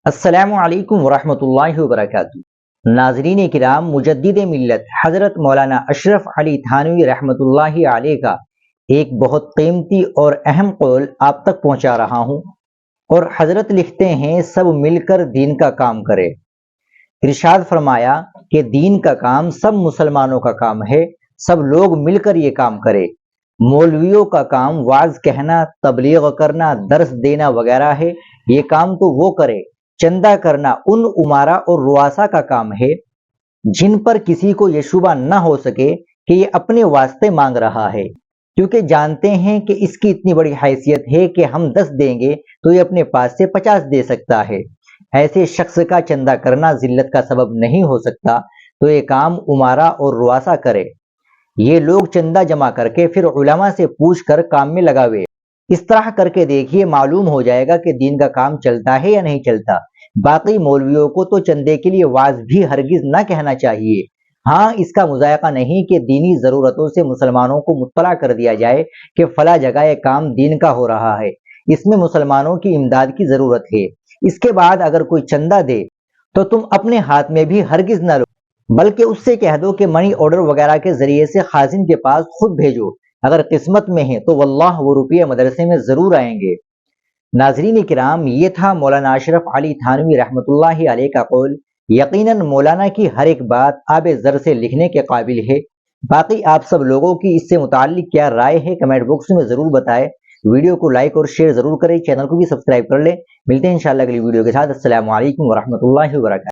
السلام علیکم ورحمۃ اللہ وبرکاتہ۔ ناظرین کرام، مجدد ملت حضرت مولانا اشرف علی تھانوی رحمۃ اللہ علیہ کا ایک بہت قیمتی اور اہم قول آپ تک پہنچا رہا ہوں، اور حضرت لکھتے ہیں سب مل کر دین کا کام کرے۔ ارشاد فرمایا کہ دین کا کام سب مسلمانوں کا کام ہے، سب لوگ مل کر یہ کام کرے۔ مولویوں کا کام وعظ کہنا، تبلیغ کرنا، درس دینا وغیرہ ہے، یہ کام تو وہ کرے۔ چندہ کرنا ان امارا اور رؤسا کا کام ہے جن پر کسی کو یہ شبہ نہ ہو سکے کہ یہ اپنے واسطے مانگ رہا ہے، کیونکہ جانتے ہیں کہ اس کی اتنی بڑی حیثیت ہے کہ ہم 10 دیں گے تو یہ اپنے پاس سے 50 دے سکتا ہے۔ ایسے شخص کا چندہ کرنا ذلت کا سبب نہیں ہو سکتا، تو یہ کام امارا اور رؤسا کرے۔ یہ لوگ چندہ جمع کر کے پھر علماء سے پوچھ کر کام میں لگاوے۔ اس طرح کر کے دیکھیے، معلوم ہو جائے گا کہ دین کا کام چلتا ہے یا نہیں چلتا۔ باقی مولویوں کو تو چندے کے لیے واعظ بھی ہرگز نہ کہنا چاہیے۔ ہاں، اس کا مذائقہ نہیں کہ دینی ضرورتوں سے مسلمانوں کو مطلع کر دیا جائے کہ فلاں جگہ یہ کام دین کا ہو رہا ہے، اس میں مسلمانوں کی امداد کی ضرورت ہے۔ اس کے بعد اگر کوئی چندہ دے تو تم اپنے ہاتھ میں بھی ہرگز نہ لو، بلکہ اس سے کہہ دو کہ منی آرڈر وغیرہ کے ذریعے سے خازن کے پاس خود بھیجو۔ اگر قسمت میں ہے تو واللہ وہ روپیے مدرسے میں ضرور آئیں گے۔ ناظرین کرام، یہ تھا مولانا اشرف علی تھانوی رحمۃ اللہ علیہ کا قول۔ یقیناً مولانا کی ہر ایک بات آب زر سے لکھنے کے قابل ہے۔ باقی آپ سب لوگوں کی اس سے متعلق کیا رائے ہے، کمنٹ باکس میں ضرور بتائیں۔ ویڈیو کو لائک اور شیئر ضرور کریں، چینل کو بھی سبسکرائب کر لیں۔ ملتے ہیں انشاءاللہ اگلی ویڈیو کے ساتھ۔ السلام علیکم ورحمۃ اللہ وبرکاتہ۔